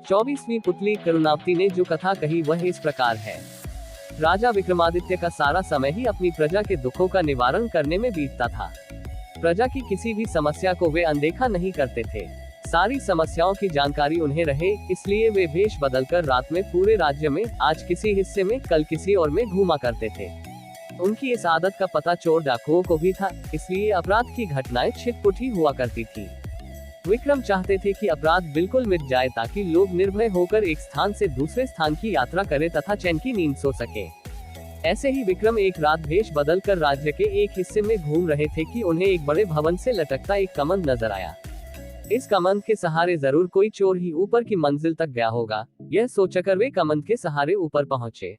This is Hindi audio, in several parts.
24वीं पुतली करुणावती ने जो कथा कही वह इस प्रकार है। राजा विक्रमादित्य का सारा समय ही अपनी प्रजा के दुखों का निवारण करने में बीतता था। प्रजा की किसी भी समस्या को वे अनदेखा नहीं करते थे। सारी समस्याओं की जानकारी उन्हें रहे, इसलिए वे भेष बदलकर रात में पूरे राज्य में, आज किसी हिस्से में कल किसी और में घूमा करते थे। उनकी इस आदत का पता चोर डाकुओं को भी था, इसलिए अपराध की घटनाएं छिटपुटी हुआ करती थी। विक्रम चाहते थे कि अपराध बिल्कुल मिट जाए ताकि लोग निर्भय होकर एक स्थान से दूसरे स्थान की यात्रा करें तथा चैन की नींद सो सके। ऐसे ही विक्रम एक रात भेष बदलकर राज्य के एक हिस्से में घूम रहे थे कि उन्हें एक बड़े भवन से लटकता एक कमंद नजर आया। इस कमंद के सहारे जरूर कोई चोर ही ऊपर की मंजिल तक गया होगा, यह सोचकर वे कमंद के सहारे ऊपर पहुंचे।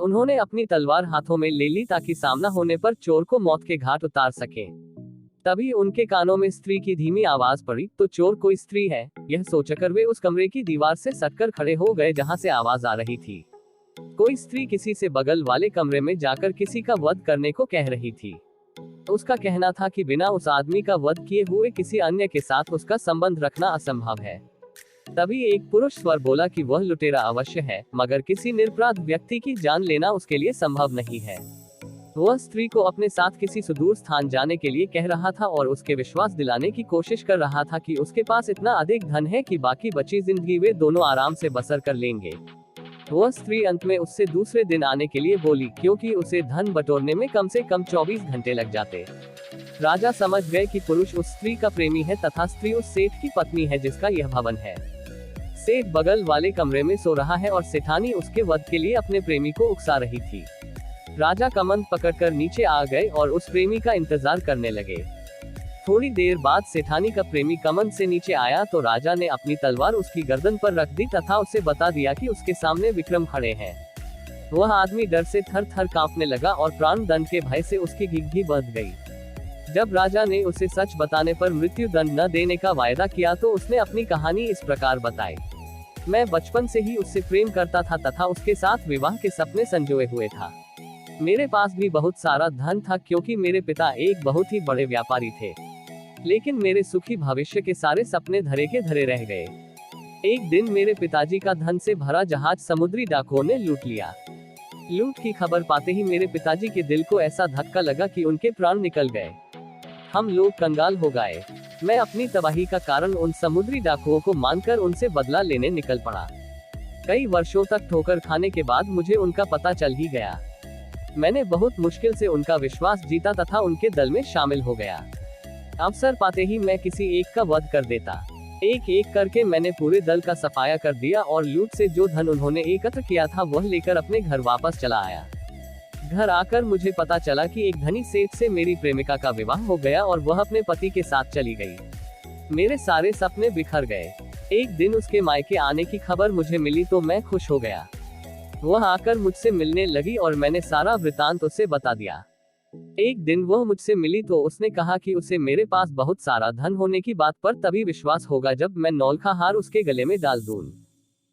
उन्होंने अपनी तलवार हाथों में ले ली ताकि सामना होने पर चोर को मौत के घाट उतार सके। तभी उनके कानों में स्त्री की धीमी आवाज पड़ी, तो चोर कोई स्त्री है, यह सोचकर वे उस कमरे की दीवार से सटकर खड़े हो गए जहां से आवाज आ रही थी। कोई स्त्री किसी से बगल वाले कमरे में जाकर किसी का वध करने को कह रही थी। उसका कहना था कि बिना उस आदमी का वध किए हुए किसी अन्य के साथ उसका संबंध रखना असंभव है। तभी एक पुरुष स्वर बोला कि वह लुटेरा अवश्य है, मगर किसी निरपराध व्यक्ति की जान लेना उसके लिए संभव नहीं है। वह स्त्री को अपने साथ किसी सुदूर स्थान जाने के लिए कह रहा था और उसके विश्वास दिलाने की कोशिश कर रहा था कि उसके पास इतना अधिक धन है कि बाकी बची जिंदगी वे दोनों आराम से बसर कर लेंगे। वह स्त्री अंत में उससे दूसरे दिन आने के लिए बोली, क्योंकि उसे धन बटोरने में कम से कम 24 घंटे लग जाते। राजा समझ गए कि पुरुष उस स्त्री का प्रेमी है तथा स्त्री उस सेठ की पत्नी है जिसका यह भवन है। सेठ बगल वाले कमरे में सो रहा है और सेठानी उसके वध के लिए अपने प्रेमी को उकसा रही थी। राजा कमंद पकड़कर नीचे आ गए और उस प्रेमी का इंतजार करने लगे। थोड़ी देर बाद सेठानी का प्रेमी कमंद से नीचे आया तो राजा ने अपनी तलवार उसकी गर्दन पर रख दी तथा उसे बता दिया कि उसके सामने विक्रम खड़े हैं। वह आदमी डर से थर थर कांपने लगा और प्राण दंड के भय से उसकी घिघी बढ़ गई। जब राजा ने उसे सच बताने पर मृत्यु दंड न देने का वायदा किया तो उसने अपनी कहानी इस प्रकार बताई। मैं बचपन से ही उससे प्रेम करता था तथा उसके साथ विवाह के सपने संजोए हुए था। मेरे पास भी बहुत सारा धन था क्योंकि मेरे पिता एक बहुत ही बड़े व्यापारी थे, लेकिन मेरे सुखी भविष्य के सारे सपने धरे के धरे रह गए। एक दिन मेरे पिताजी का धन से भरा जहाज समुद्री डाकुओं ने लूट लिया। लूट की खबर पाते ही मेरे पिताजी के दिल को ऐसा धक्का लगा कि उनके प्राण निकल गए। हम लोग कंगाल हो गए। मैं अपनी तबाही का कारण उन समुद्री डाकुओं को मानकर उनसे बदला लेने निकल पड़ा। कई वर्षों तक ठोकर खाने के बाद मुझे उनका पता चल ही गया। मैंने बहुत मुश्किल से उनका विश्वास जीता तथा उनके दल में शामिल हो गया। अवसर पाते ही मैं किसी एक का वध कर देता। एक एक करके मैंने पूरे दल का सफाया कर दिया और लूट से जो धन उन्होंने एकत्र किया था वह लेकर अपने घर वापस चला आया। घर आकर मुझे पता चला कि एक धनी सेठ से मेरी प्रेमिका का विवाह हो गया और वह अपने पति के साथ चली गई। मेरे सारे सपने बिखर गए। एक दिन उसके मायके आने की खबर मुझे मिली तो मैं खुश हो गया। वह आकर मुझसे मिलने लगी और मैंने सारा वृतांत उसे बता दिया। एक दिन वह मुझसे मिली तो उसने कहा कि उसे मेरे पास बहुत सारा धन होने की बात पर तभी विश्वास होगा जब मैं नौलखा हार उसके गले में डाल दूं।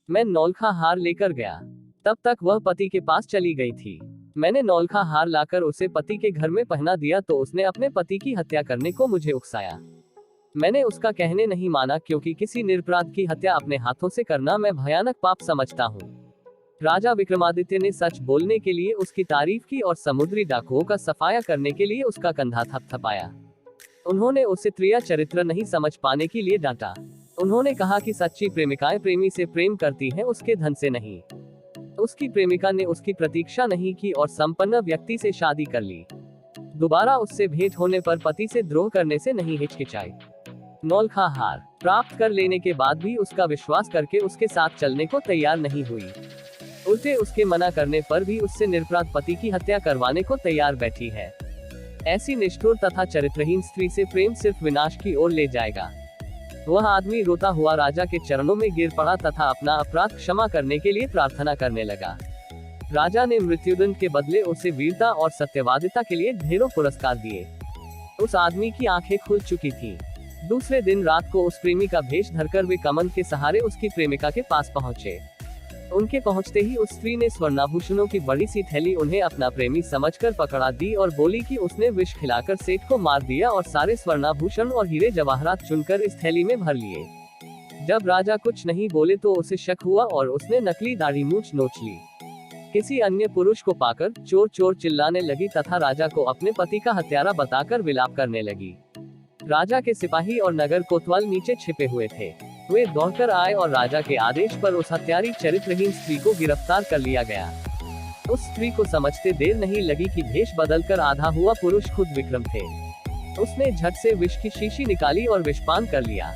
मैं नौलखा हार लेकर गया। तब तक वह पति के पास चली गई थी। मैंने नौलखा हार लाकर उसे पति के घर में पहना दिया तो उसने अपने पति की हत्या करने को मुझे उकसाया। मैंने उसका कहने नहीं माना क्योंकि किसी निरपराध की हत्या अपने हाथों से करना मैं भयानक पाप समझता हूँ। राजा विक्रमादित्य ने सच बोलने के लिए उसकी तारीफ की और समुद्री डाकुओं का सफाया करने के लिए उसका कंधा थपथपाया। उन्होंने उसे त्रिया चरित्र नहीं समझ पाने के लिए डांटा। उन्होंने कहा कि सच्ची प्रेमिकाएं प्रेमी से प्रेम करती हैं, उसके धन से नहीं। उसकी प्रेमिका ने उसकी प्रतीक्षा नहीं की और संपन्न व्यक्ति से शादी कर ली। दोबारा उससे भेंट होने पर पति से द्रोह करने से नहीं हिचकिचाई। नौलखा हार प्राप्त कर लेने के बाद भी उसका विश्वास करके उसके साथ चलने को तैयार नहीं हुई। उल्टे उसके मना करने पर भी उससे निरपराध पति की हत्या करवाने को तैयार बैठी है। ऐसी निष्ठुर तथा चरित्रहीन स्त्री से प्रेम सिर्फ विनाश की ओर ले जाएगा। वह आदमी रोता हुआ राजा के चरणों में गिर पड़ा तथा अपना अपराध क्षमा करने के लिए प्रार्थना करने लगा। राजा ने मृत्युदंड के बदले उसे वीरता और सत्यवादिता के लिए ढेरों पुरस्कार दिए। उस आदमी की आंखें खुल चुकी थी। दूसरे दिन रात को उस प्रेमी का भेष धरकर वे कमंद के सहारे उसकी प्रेमिका के पास पहुंचे। उनके पहुंचते ही उस स्त्री ने स्वर्णाभूषणों की बड़ी सी थैली उन्हें अपना प्रेमी समझकर पकड़ा दी और बोली कि उसने विष खिलाकर सेठ को मार दिया और सारे स्वर्णाभूषण और हीरे जवाहरात चुनकर इस थैली में भर लिए। जब राजा कुछ नहीं बोले तो उसे शक हुआ और उसने नकली दाढ़ी मूछ नोच ली। किसी अन्य पुरुष को पाकर चोर चोर चिल्लाने लगी तथा राजा को अपने पति का हत्यारा बताकर विलाप करने लगी। राजा के सिपाही और नगर कोतवाल नीचे छिपे हुए थे। वे दौड़कर आए और राजा के आदेश पर उस हत्यारी चरित्रहीन स्त्री को गिरफ्तार कर लिया गया। उस स्त्री को समझते देर नहीं लगी कि भेष बदलकर आधा हुआ पुरुष खुद विक्रम थे। उसने झट से विष की शीशी निकाली और विषपान कर लिया।